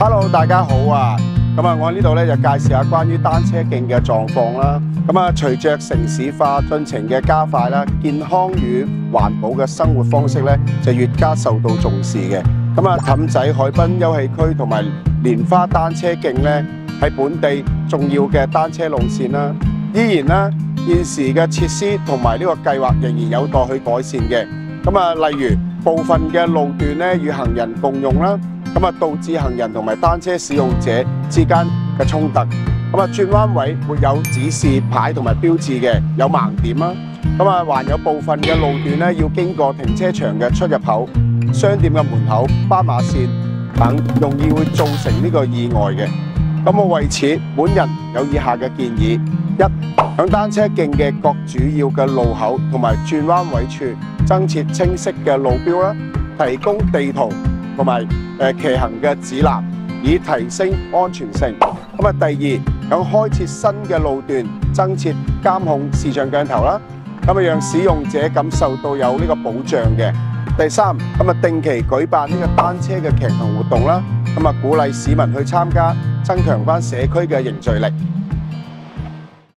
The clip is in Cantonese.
Hello， 大家好啊！我喺呢度咧就介紹下關於單車徑嘅狀況啦。隨着城市化進程嘅加快啦，健康與環保嘅生活方式咧就越加受到重視嘅。氹仔海濱休憩區同埋蓮花單車徑咧係本地重要嘅單車路線啦。依然啦，現時嘅設施同埋呢個計劃仍然有待去改善嘅。例如部分嘅路段咧與行人共用啦。導致行人同埋單車使用者之間嘅衝突。轉彎位沒有指示牌同埋標誌嘅，有盲點啦。還有部分嘅路段咧要經過停車場嘅出入口、商店嘅門口、斑馬線等，容易會造成呢個意外嘅。為此，本人有以下嘅建議：一、響單車徑嘅各主要嘅路口同埋轉彎位處增設清晰嘅路標啦，提供地圖同埋騎行嘅指南，以提升安全性。第二，響開設新嘅路段增設監控視像鏡頭啦，讓使用者感受到有呢個保障嘅。第三，定期舉辦呢個單車嘅騎行活動啦，鼓勵市民去參加，增強返社區嘅凝聚力。